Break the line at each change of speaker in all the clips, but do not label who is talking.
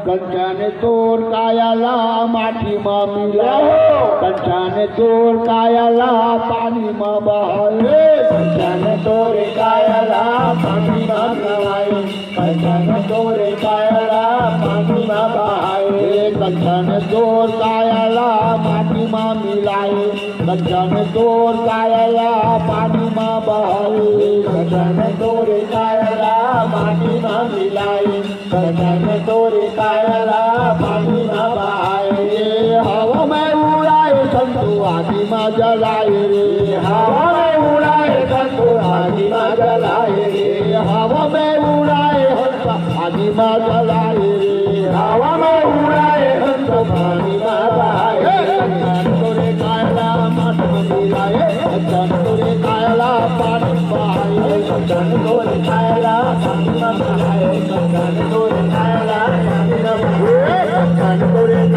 कंचन तोर कायाला माटी मा मिला कंचन तोर कायाला पानी मा बहाए कंचन तोर कायाला पानी मा नवाए कंचन तोर कायाला पानी मा बहाए कंचन तोर कायाला माटी मा मिलाए कंचन तोर कायाला पानी मा बहाए कंचन तोर कायाला पानी मा मिलाए कंचन तोर कायाला पानी मा बहाए हवा में उड़ाए संतु आदि मा जलाए रे हवा में उड़ाए संतु आदि मा जलाए रे हवा में उड़ाए हंस आदि मा जलाए रे हवा में उड़ाए हंस पानी मा बहाए तोरे कायला माट मिलाए तोरे कायला पानी बहाए तोरे कायला पानी मा बहाए तोरे कायला पानी मा बहाए तोरे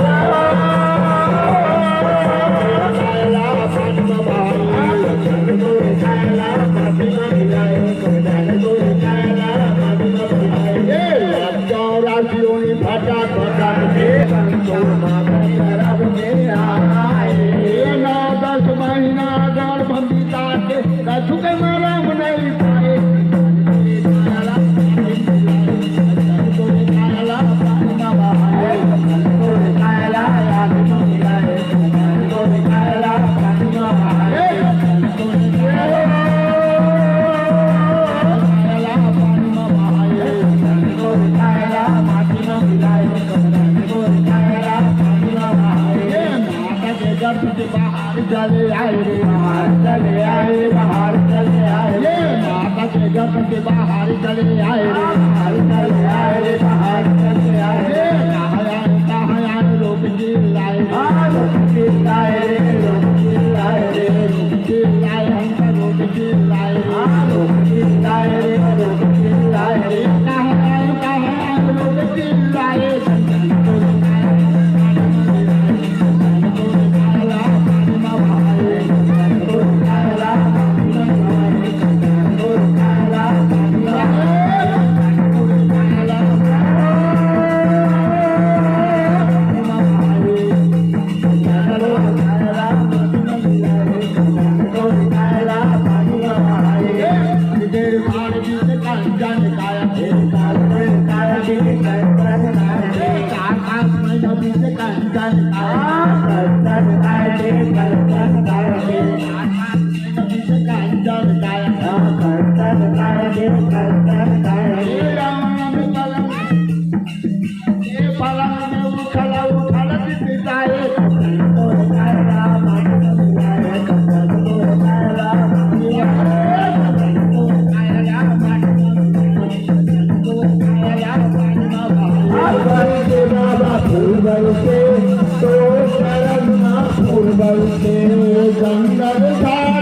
जंगल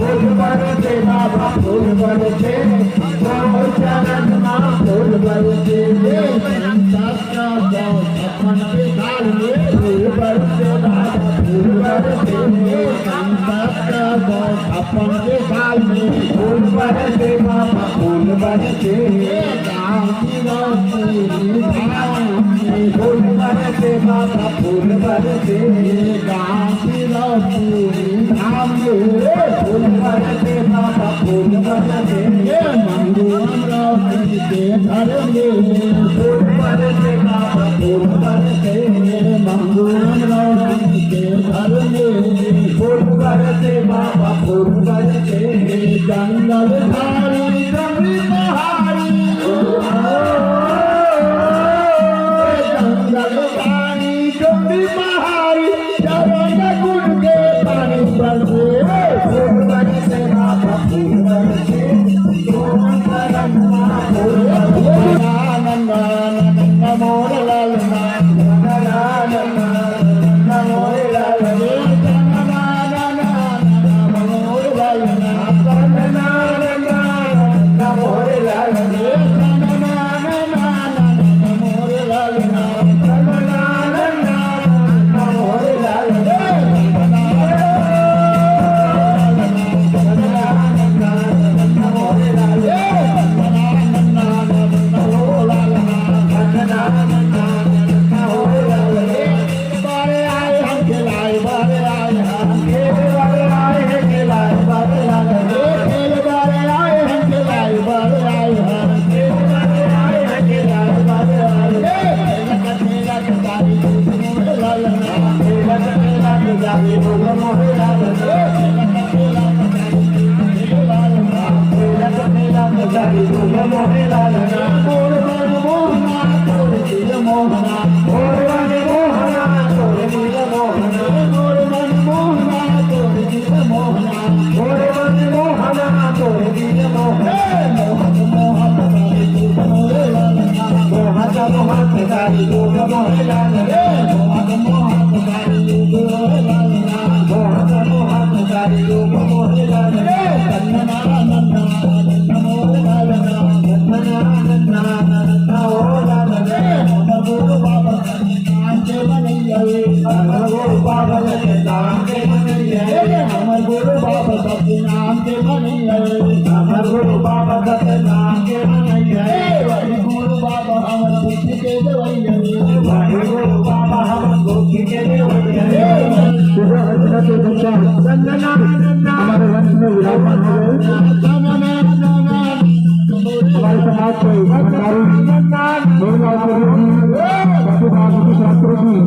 फूल बरसे बाबा फूल बरसे मोर चरण में फूल बरसे संता का अपन के साल में फूल बरसे बाबा फूल बरसे संता का अपन के साल में फूल बरसे बाबा फूल बरसे गाँव की रोशनी फूल बरसे बाबा फूल बरसे गाँव की रोशनी धाम फूल बरसे बाबा फूल बरसे मंगू अमरावती के घर में फूल बरसे बाबा फूल बरसे मंगू अमरावती के घर में फूल बरसे बाबा फूल बरसे जंगल झाड़ी जंगली पहाड़ी जंगल झाड़ी जंगली पहाड़ी चरण गुण के पानी बरसे फूल बरसे बाबा फूल बरसे मोर लाल हमारे वंश में विराजमान हो गए। हमारे समाज को शास्त्रों की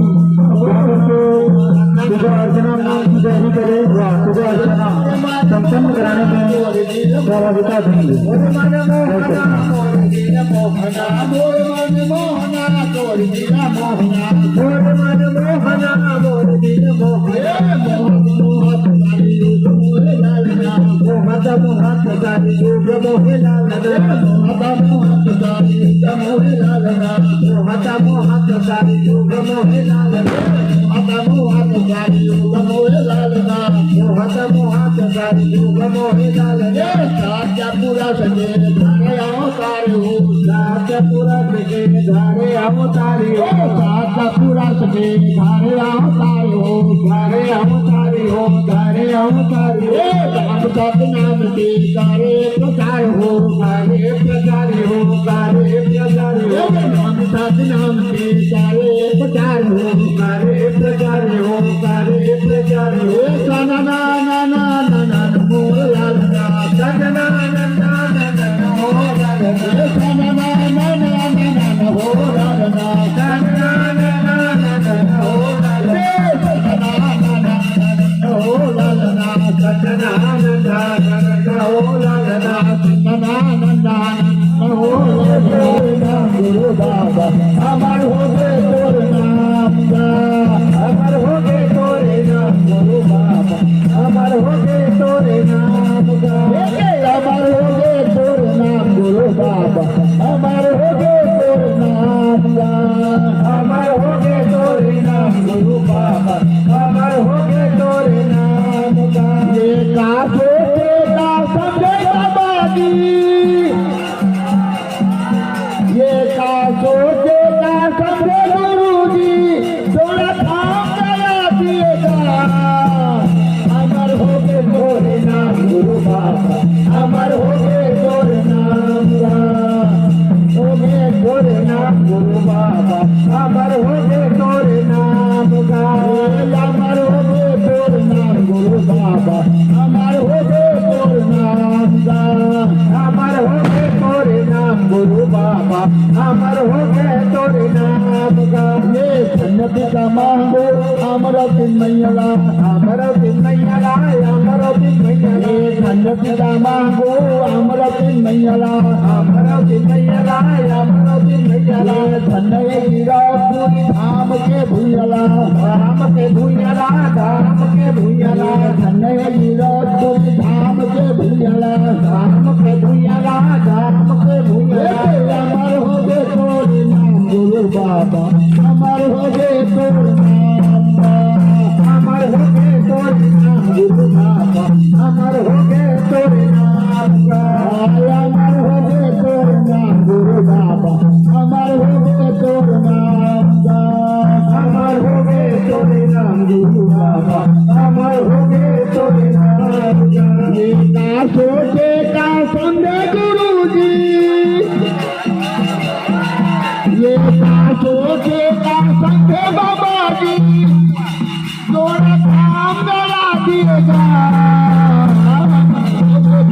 पूजा अर्चना पूजा नहीं करे पूजा अर्चना संपन्न कराने में सहभागिता देंगे।
अमर हो गए तोरे नाम का।
अमर हो गे तोर नाम गा, अमर हो गे तोरे नाम गुरु बाबा, अमर हो गे तोरे नाम गा। ये सन्नति का मांगो अमर दिन मैया, अमर दिन मैया, अमर दिन मैया। ये सन्नति का मांगो अमर दिन मैया, अमर दिन मैया, अमर दिन मैया। धन्य गिरा धाम के भूयला, धाम के भूयला, धाम के भूयला। धन्य गिरा धाम के भूयला, धाम के भूयला, धाम के भूयला। अमर हो गे तोर नाम गुरु बाबा, अमर हो गे तोर नाम, अमर हो गे तोर नाम गुरु बाबा, अमर हो गे तोर नाम, अमर हो गे तोर नाम गुरु बाबा, अमर हो गे तोर नाम, अमर हो गे तोर नाम गुरु बाबा, अमर हो गे तोर नाम। ये का सोचे का समझे गुरु जी, ये का सोचे का समझे बाबा जी, तोरा काम करा दिएगा।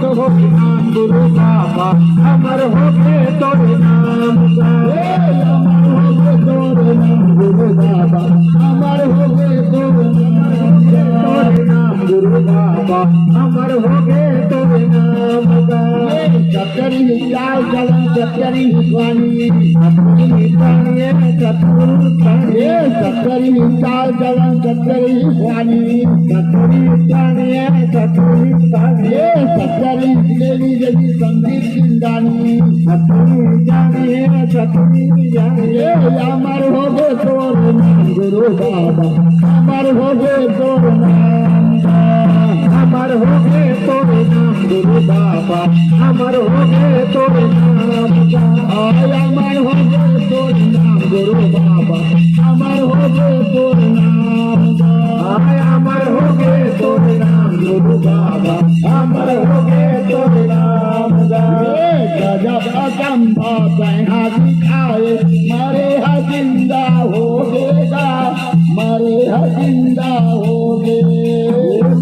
तो नाम गुरु बाबा, अमर हो गे तोरे नाम, अमर हो गे तोरे नाम गुरु बाबा, अमर हो गे तोरे नाम गुरु बाबा, अमर हो गे तोरे नाम। सत्तरी चाल चलन सत्तरी स्वामी, अपनी प्राणी सतगुरु प्राणी, सत्तरी चाल चलन सत्तरी स्वामी, सत्तरी प्राणी सतगुरु प्राणी। सत्तरी देवी देवी संगीत जिंदानी, सत्तरी जानी सतगुरु जानी। अमर हो गे तोर नाम गुरु बाबा, अमर हो गे तोर नाम, अमर हो गे तोरे नाम गुरु बाबा, अमर हो गे तोरे नाम, अमर हो गे तोरे नाम गुरु बाबा, अमर हो गे तोरे नाम, अमर हो गे तोरे नाम गुरु बाबा, अमर हो गे तोरे नाम। गजब अचंभा कहा दिखाए, मरे ह जिंदा हो गेगा, मरे ह जिंदा हो गे,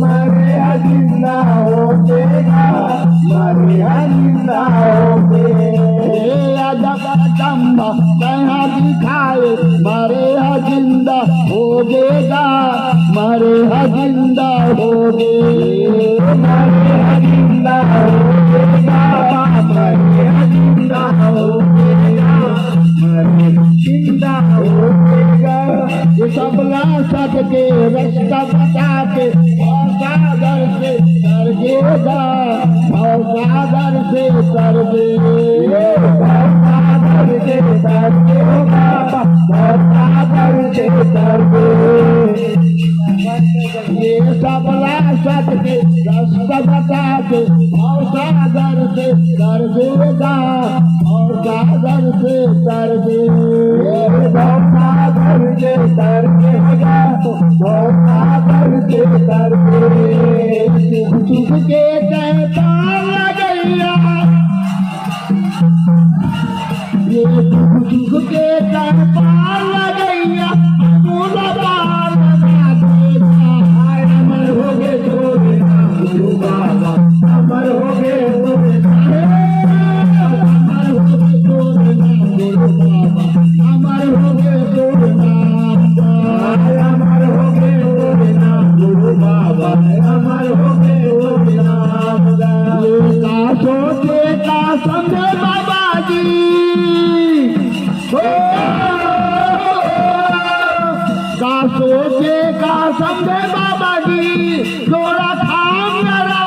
मरे ह जिंदा हो गेगा, मरे ह जिंदा हो गे। गजब अचंभा कहा दिखाए, मरे ह जिंदा हो गेगा, मरे ह जिंदा हो गे, मरे ह जिंदा हो गेगा, मरे ह जिंदा हो गेगा, मरे जिंदा हो गेगा। ये सबला सबके रास्ता बता के सागर से कर देगा, सागर से कर दे, सागर से कर देगा, सागर से कर दे। ये सबला सबके रास्ता बता के सागर से कर देगा, सागर से कर दे, सागर से कर देगा, सागर से कर दे। चुप के कहता लगैया, ये चुप के कहता लगैया, बोला बार लगा देगा। अमर हो गे तोरे नाम गुरु बाबा, अमर हो गे तोरे नाम, अमर हो गे तोरे नाम गुरु बाबा, अमर हो गे तोरे नाम, अमर हो गे तोरे नाम गुरु बाबा, अमर हो गे तोरे नाम। ये का सोचे का समझे बाबा जी, का सोचे का समझे बाबा जी, थोड़ा थाम जरा।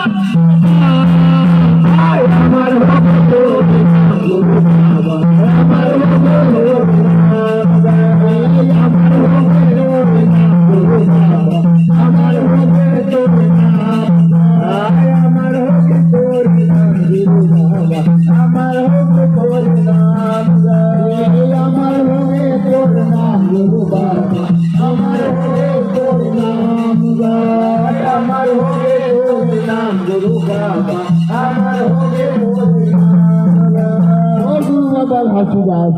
अमर हो गे तोरे नाम गुरु बाबा, अमर हो गे तोरे नाम, अमर हो गे तोरे नाम गुरु बाबा, अमर हो गे तोरे नाम, अमर हो गे तोरे नाम गुरु बाबा, अमर हो गे तोरे नाम, अमर हो गे तोरे नाम गुरु बाबा, अमर हो गे तोरे नाम, अमर हो गे तोरे नाम गुरु बाबा, अमर हो गे तोरे नाम। गुरु बाबा घासीदास।